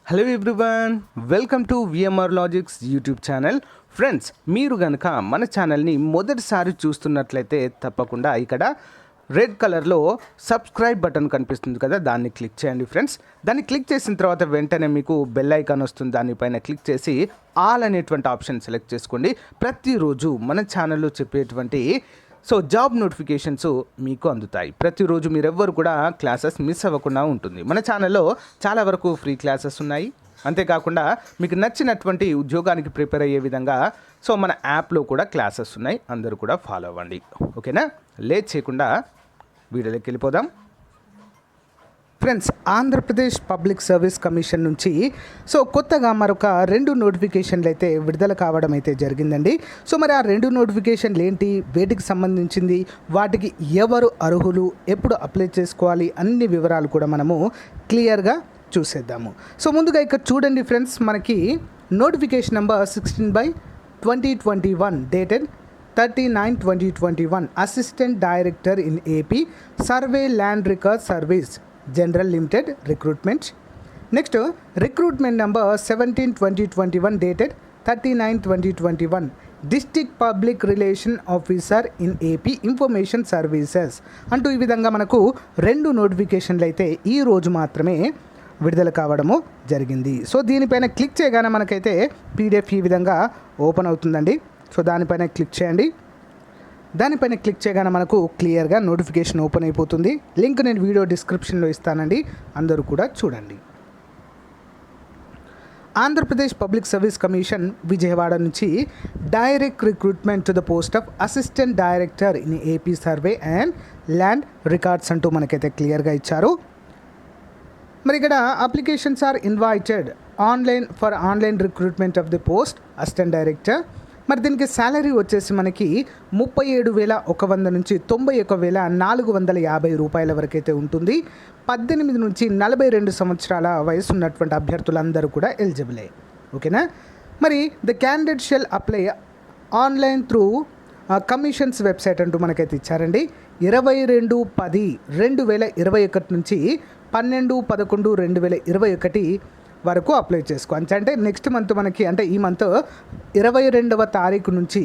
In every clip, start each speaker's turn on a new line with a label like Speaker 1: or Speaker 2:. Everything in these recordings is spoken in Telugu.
Speaker 1: Hello everyone, welcome to VMRLogics YouTube channel. Friends, మీరు కనుక మన ఛానల్ని మొదటిసారి చూస్తున్నట్లయితే తప్పకుండా ఇక్కడ రెడ్ కలర్లో సబ్స్క్రైబ్ బటన్ కనిపిస్తుంది కదా, దాన్ని క్లిక్ చేయండి ఫ్రెండ్స్. దాన్ని క్లిక్ చేసిన తర్వాత వెంటనే మీకు బెల్ ఐకాన్ వస్తుంది, దానిపైన క్లిక్ చేసి ఆల్ అనేటువంటి ఆప్షన్ సెలెక్ట్ చేసుకోండి. ప్రతిరోజు మన ఛానల్లో చెప్పేటువంటి జాబ్ నోటిఫికేషన్స్ మీకు అందుతాయి. ప్రతిరోజు మీరెవ్వరు కూడా క్లాసెస్ మిస్ అవ్వకుండా ఉంటుంది. మన ఛానల్లో చాలా వరకు ఫ్రీ క్లాసెస్ ఉన్నాయి. అంతేకాకుండా మీకు నచ్చినటువంటి ఉద్యోగానికి ప్రిపేర్ అయ్యే విధంగా మన యాప్లో కూడా క్లాసెస్ ఉన్నాయి. అందరూ కూడా ఫాలో అవ్వండి. ఓకేనా? లేట్ చేయకుండా వీడియోలోకి వెళ్ళిపోదాం. Friends, Andhra Pradesh public service commission నుంచి కొత్తగా మరొక 2 నోటిఫికేషన్లు అయితే విడుదల కావడం అయితే జరిగిందండి. మరి ఆ 2 నోటిఫికేషన్లు ఏంటి, వేటికి సంబంధించింది, వాటికి ఎవరు అర్హులు, ఎప్పుడు అప్లై చేసుకోవాలి, అన్ని వివరాలు కూడా మనము క్లియర్గా చూసేద్దాము. ముందుగా ఇక్కడ చూడండి ఫ్రెండ్స్, మనకి notification number 16/2021 dated 39/2021 assistant director in AP survey land record service general limited recruitment. Next recruitment number 17/2021 dated 39/2021 district public relation officer in AP information services అంటూ ఈ విధంగా మనకు 2 నోటిఫికేషన్లు అయితే ఈ రోజు మాత్రమే విడుదల కావడము జరిగింది. దీనిపైన క్లిక్ చేయగానే మనకైతే PDF ఈ విధంగా ఓపెన్ అవుతుందండి. దానిపైన క్లిక్ చేయండి. దానిపైన క్లిక్ చేయగానే మనకు క్లియర్గా నోటిఫికేషన్ ఓపెన్ అయిపోతుంది. లింక్ నేను వీడియో డిస్క్రిప్షన్లో ఇస్తానండి, అందరూ కూడా చూడండి. Andhra Pradesh public service commission Vijayawada నుంచి direct recruitment to the post of assistant director in AP survey and land records అంటూ మనకైతే క్లియర్గా ఇచ్చారు. మరి ఇక్కడ applications are invited online recruitment of the post assistant director. మరి దీనికి శాలరీ వచ్చేసి మనకి 37,100 నుంచి 91,450 రూపాయల వరకు అయితే ఉంటుంది. 18 నుంచి 42 సంవత్సరాల వయసు ఉన్నటువంటి అభ్యర్థులందరూ కూడా ఎలిజిబులే. ఓకేనా? మరి the candidate shall apply online through commission's website అంటూ మనకైతే ఇచ్చారండి. 22/10/2021 నుంచి 12/11/2021 వరకు అప్లై చేసుకోవచ్చు. అంటే నెక్స్ట్ మంత్ మనకి, అంటే ఈ మంత్ 22వ తారీఖు నుంచి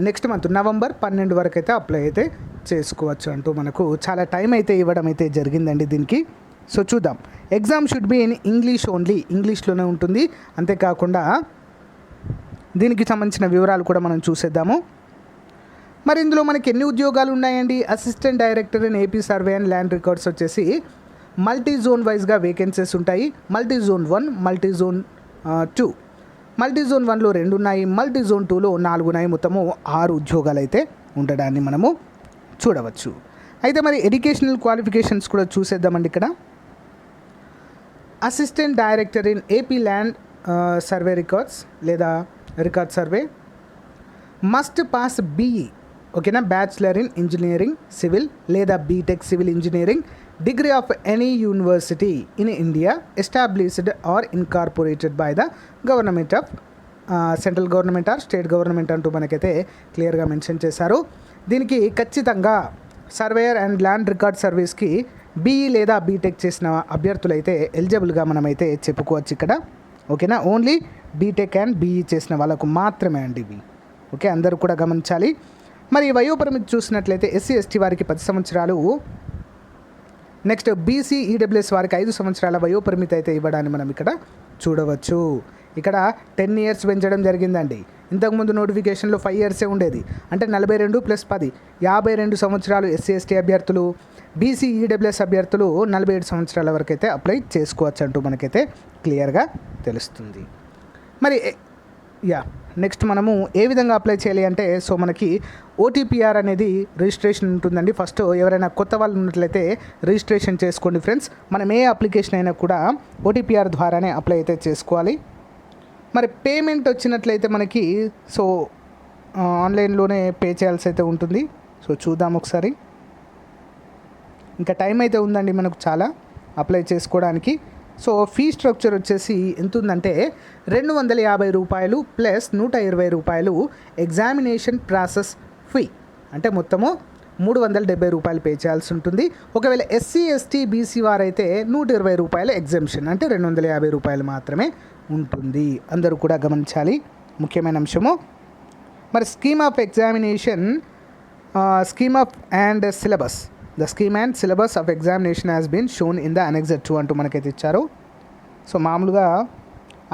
Speaker 1: నెక్స్ట్ మంత్ నవంబర్ 12 వరకు అయితే అప్లై అయితే చేసుకోవచ్చు అంటూ మనకు చాలా టైం అయితే ఇవ్వడం అయితే జరిగిందండి దీనికి. చూద్దాం. Exam should be in English only, ఇంగ్లీష్లోనే ఉంటుంది. అంతేకాకుండా దీనికి సంబంధించిన వివరాలు కూడా మనం చూసేద్దాము. మరి ఇందులో మనకి ఎన్ని ఉద్యోగాలు ఉన్నాయండి? Assistant director in AP survey and land records వచ్చేసి మల్టీ జోన్ వైజ్గా వేకెన్సీస్ ఉంటాయి. Multi zone 1, multi zone 2. Multi zone 1లో 2 ఉన్నాయి, మల్టీ జోన్ 2లో 4 ఉన్నాయి. మొత్తము 6 ఉద్యోగాలు అయితే ఉండడాన్ని మనము చూడవచ్చు. అయితే మరి ఎడ్యుకేషనల్ క్వాలిఫికేషన్స్ కూడా చూసేద్దామండి. ఇక్కడ assistant director in AP land survey records లేదా record survey must pass BE, ఓకేనా, బ్యాచిలర్ ఇన్ ఇంజనీరింగ్ సివిల్ లేదా BTech civil engineering degree of any university in India established or incorporated by the government of central government or state government అంటూ మనకైతే క్లియర్గా మెన్షన్ చేశారు. దీనికి ఖచ్చితంగా సర్వేయర్ అండ్ ల్యాండ్ రికార్డ్ సర్వీస్కి BE లేదా బీటెక్ చేసిన అభ్యర్థులైతే ఎలిజిబుల్గా మనమైతే చెప్పుకోవచ్చు ఇక్కడ. ఓకేనా? ఓన్లీ బీటెక్ అండ్ BE చేసిన వాళ్ళకు మాత్రమే అండి ఇవి. ఓకే, అందరూ కూడా గమనించాలి. మరి వయోపరిమితి చూసినట్లయితే SC ST వారికి 10 సంవత్సరాలు, నెక్స్ట్ BC EWS వారికి 5 సంవత్సరాల వయోపరిమితి అయితే ఇవ్వడాన్ని మనం ఇక్కడ చూడవచ్చు. ఇక్కడ 10 ఇయర్స్ పెంచడం జరిగిందండి. ఇంతకుముందు నోటిఫికేషన్లో 5 ఇయర్సే ఉండేది. అంటే 42 + 10 52 సంవత్సరాలు SC ST అభ్యర్థులు, BC EWS అభ్యర్థులు 47 సంవత్సరాల వరకు అయితే అప్లై చేసుకోవచ్చు అంటూ మనకైతే క్లియర్గా తెలుస్తుంది. మరి నెక్స్ట్ మనము ఏ విధంగా అప్లై చేయాలి అంటే, మనకి OTPR అనేది రిజిస్ట్రేషన్ ఉంటుందండి. ఫస్ట్ ఎవరైనా కొత్త వాళ్ళు ఉన్నట్లయితే రిజిస్ట్రేషన్ చేసుకోండి ఫ్రెండ్స్. మనం ఏ అప్లికేషన్ అయినా కూడా OTPR ద్వారానే అప్లై అయితే చేసుకోవాలి. మరి పేమెంట్ వచ్చినట్లయితే మనకి ఆన్లైన్లోనే పే చేయాల్సి అయితే ఉంటుంది. చూద్దాం ఒకసారి. ఇంకా టైం అయితే ఉందండి మనకు చాలా అప్లై చేసుకోవడానికి. ఫీ స్ట్రక్చర్ వచ్చేసి ఎంత ఉందంటే 250 రూపాయలు ప్లస్ 120 రూపాయలు ఎగ్జామినేషన్ ప్రాసెస్ ఫీ, అంటే మొత్తము రూపాయలు పే చేయాల్సి ఉంటుంది. ఒకవేళ ఎస్సీ ఎస్టీ బీసీ వారైతే రూపాయల ఎగ్జామ్షన్, అంటే రూపాయలు మాత్రమే ఉంటుంది. అందరూ కూడా గమనించాలి, ముఖ్యమైన అంశము. మరి scheme of examination, scheme of and syllabus, the scheme and syllabus of examination has been shown in the annexure 2 అంటూ మనకైతే ఇచ్చారు. సో మామూలుగా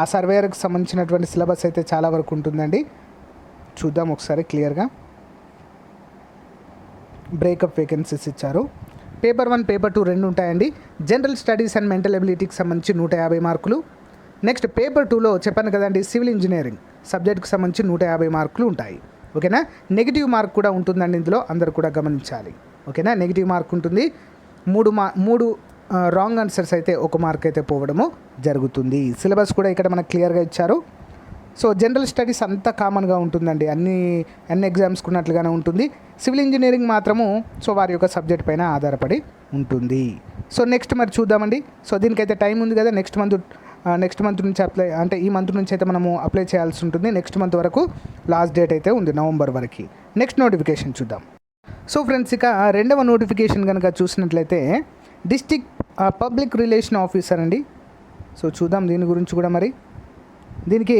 Speaker 1: ఆ సర్వేయర్కి సంబంధించినటువంటి సిలబస్ అయితే చాలా వరకు ఉంటుందండి. చూద్దాం ఒకసారి క్లియర్గా. బ్రేకప్ వేకెన్సీస్ ఇచ్చారు. పేపర్ 1 పేపర్ 2 రెండు ఉంటాయండి. జనరల్ స్టడీస్ అండ్ మెంటల్ ఎబిలిటీకి సంబంధించి 150 మార్కులు. నెక్స్ట్ పేపర్ 2లో చెప్పాను కదండి, సివిల్ ఇంజనీరింగ్ సబ్జెక్ట్కి సంబంధించి 150 మార్కులు ఉంటాయి. ఓకేనా. నెగిటివ్ మార్క్ కూడా ఉంటుందండి ఇందులో, అందరు కూడా గమనించాలి. ఓకేనా, నెగిటివ్ మార్క్ ఉంటుంది. మూడు రాంగ్ ఆన్సర్స్ అయితే 1 మార్క్ అయితే పోవడము జరుగుతుంది. సిలబస్ కూడా ఇక్కడ మనకు క్లియర్గా ఇచ్చారు. సో జనరల్ స్టడీస్ అంతా కామన్గా ఉంటుందండి, అన్ని ఎగ్జామ్స్కి ఉన్నట్లుగానే ఉంటుంది. సివిల్ ఇంజనీరింగ్ మాత్రము సో వారి యొక్క సబ్జెక్ట్ పైన ఆధారపడి ఉంటుంది. సో నెక్స్ట్ మరి చూద్దామండి. సో దీనికైతే టైం ఉంది కదా, నెక్స్ట్ మంత్ నుంచి అప్లై, అంటే ఈ మంత్ నుంచి అయితే మనము అప్లై చేయాల్సి ఉంటుంది. నెక్స్ట్ మంత్ వరకు లాస్ట్ డేట్ అయితే ఉంది, నవంబర్ వరకు. నెక్స్ట్ నోటిఫికేషన్ చూద్దాం. సో ఫ్రెండ్స్, ఇక రెండవ నోటిఫికేషన్ కనుక చూసినట్లయితే డిస్ట్రిక్ట్ పబ్లిక్ రిలేషన్ ఆఫీసర్ అండి. సో చూద్దాం దీని గురించి కూడా. మరి దీనికి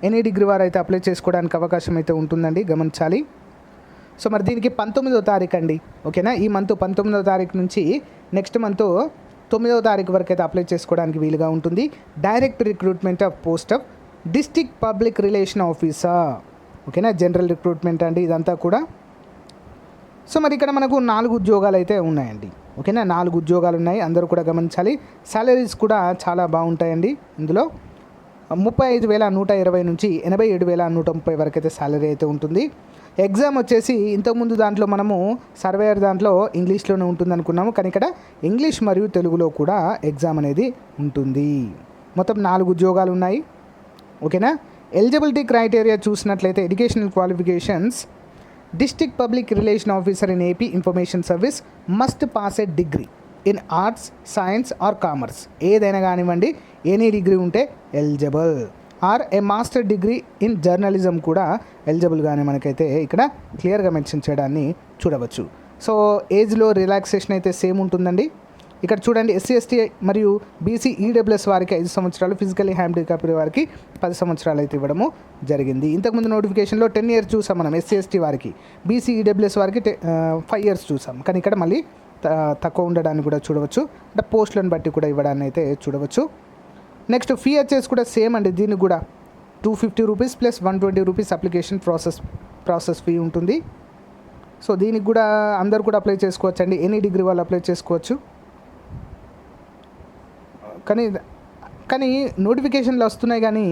Speaker 1: ఎనీ డిగ్రీ వారు అయితే అప్లై చేసుకోవడానికి అవకాశం అయితే ఉంటుందండి, గమనించాలి. సో మరి దీనికి 19వ తారీఖు అండి. ఓకేనా, ఈ మంత్ 19వ తారీఖు నుంచి నెక్స్ట్ మంత్ 9వ తారీఖు వరకు అయితే అప్లై చేసుకోవడానికి వీలుగా ఉంటుంది. Direct recruitment of post of district public relation officer. ఓకేనా, జనరల్ రిక్రూట్మెంట్ అండి ఇదంతా కూడా. సో మరి ఇక్కడ మనకు 4 ఉద్యోగాలు అయితే ఉన్నాయండి. ఓకేనా, 4 ఉద్యోగాలు ఉన్నాయి, అందరూ కూడా గమనించాలి. సాలరీస్ కూడా చాలా బాగుంటాయండి. ఇందులో 35,120 నుంచి 87,130 వరకు అయితే సాలరీ అయితే ఉంటుంది. ఎగ్జామ్ వచ్చేసి ఇంతకుముందు దాంట్లో మనము సర్వేయర్ దాంట్లో ఇంగ్లీష్లోనే ఉంటుంది అనుకున్నాము, కానీ ఇక్కడ ఇంగ్లీష్ మరియు తెలుగులో కూడా ఎగ్జామ్ అనేది ఉంటుంది. మొత్తం 4 ఉద్యోగాలు ఉన్నాయి. ఓకేనా. ఎలిజిబిలిటీ క్రైటీరియా చూసినట్లయితే educational qualifications, district public relation officer in AP information service must pass a degree in arts, science or commerce. ఏదైనా కానివ్వండి, ఎనీ డిగ్రీ ఉంటే eligible. Or a master degree in journalism కూడా ఎలిజిబుల్గానే మనకైతే ఇక్కడ క్లియర్గా మెన్షన్ చేయడాన్ని చూడవచ్చు. సో ఏజ్లో రిలాక్సేషన్ అయితే సేమ్ ఉంటుందండి. ఇక్కడ చూడండి, ఎస్సీ ఎస్టీ మరియు బీసీ ఈడబ్ల్యూఎస్ వారికి 5 సంవత్సరాలు, ఫిజికల్లీ హ్యాండిక్యాప్డ్ వారికి 10 సంవత్సరాలు అయితే ఇవ్వడము జరిగింది. ఇంతకుముందు నోటిఫికేషన్లో 10 years చూసాం మనం ఎస్సీ ఎస్టీ వారికి, బీసీ ఈడబ్ల్యూఎస్ వారికి 5 years చూసాం, కానీ ఇక్కడ మళ్ళీ తక్కువ ఉండడాన్ని కూడా చూడవచ్చు, అంటే పోస్టులను బట్టి కూడా ఇవ్వడాన్ని అయితే చూడవచ్చు. నెక్స్ట్ ఫీ వచ్చేసి కూడా సేమ్ అండి, దీనికి కూడా 250 rupees plus 120 rupees application process fee ఉంటుంది. సో దీనికి కూడా అందరు కూడా అప్లై చేసుకోవచ్చు అండి, ఎనీ డిగ్రీ వాళ్ళు అప్లై చేసుకోవచ్చు. కానీ నోటిఫికేషన్లు వస్తున్నాయి, కానీ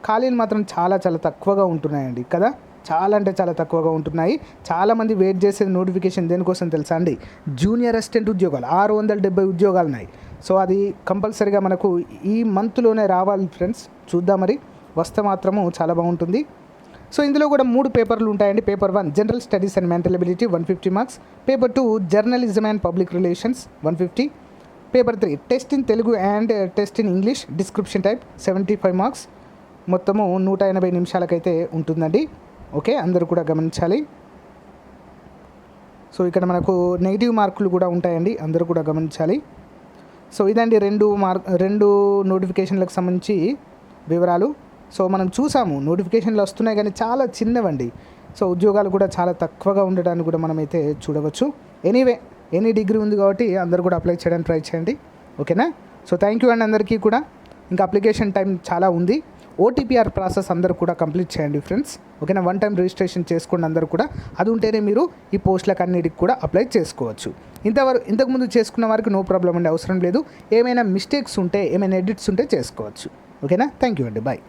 Speaker 1: ఖాళీలు మాత్రం చాలా తక్కువగా ఉంటున్నాయండి కదా, చాలా అంటే చాలా తక్కువగా ఉంటున్నాయి. చాలామంది వెయిట్ చేసేది నోటిఫికేషన్ దేనికోసం తెలుసా అండి, జూనియర్ అసిస్టెంట్ ఉద్యోగాలు 670 ఉద్యోగాలు ఉన్నాయి. సో అది కంపల్సరీగా మనకు ఈ మంత్లోనే రావాలి ఫ్రెండ్స్, చూద్దాం మరి, వస్తే మాత్రము చాలా బాగుంటుంది. సో ఇందులో కూడా 3 పేపర్లు ఉంటాయండి. Paper 1 general studies and mental ability 150 marks, paper 2 journalism and public relations 150, paper 3 test in Telugu and test in English description type 75 marks. మొత్తము 180 నిమిషాలకైతే ఉంటుందండి. ఓకే, అందరూ కూడా గమనించాలి. సో ఇక్కడ మనకు నెగిటివ్ మార్కులు కూడా ఉంటాయండి, అందరూ కూడా గమనించాలి. సో ఇదండి 2 నోటిఫికేషన్లకు సంబంధించి వివరాలు. సో మనం చూసాము నోటిఫికేషన్లు వస్తున్నాయి, కానీ చాలా చిన్నవండి. సో ఉద్యోగాలు కూడా చాలా తక్కువగా ఉండడానికి కూడా మనమైతే చూడవచ్చు. ఎనీవే, ఎనీ డిగ్రీ ఉంది కాబట్టి అందరూ కూడా అప్లై చేయడానికి ట్రై చేయండి. ఓకేనా. సో థ్యాంక్ యూ అండి అందరికీ కూడా. ఇంకా అప్లికేషన్ టైం చాలా ఉంది. ఓటీపీఆర్ ప్రాసెస్ అందరూ కూడా కంప్లీట్ చేయండి ఫ్రెండ్స్. ఓకేనా, 1 time రిజిస్ట్రేషన్ చేసుకోండి అందరూ కూడా. అది ఉంటేనే మీరు ఈ పోస్టులకు అన్నిటికి కూడా అప్లై చేసుకోవచ్చు. ఇంతకుముందు చేసుకున్న వారికి నో ప్రాబ్లం అండి, అవసరం లేదు. ఏమైనా మిస్టేక్స్ ఉంటే, ఏమైనా ఎడిట్స్ ఉంటే చేసుకోవచ్చు. ఓకేనా, థ్యాంక్ యూ అండి, బాయ్.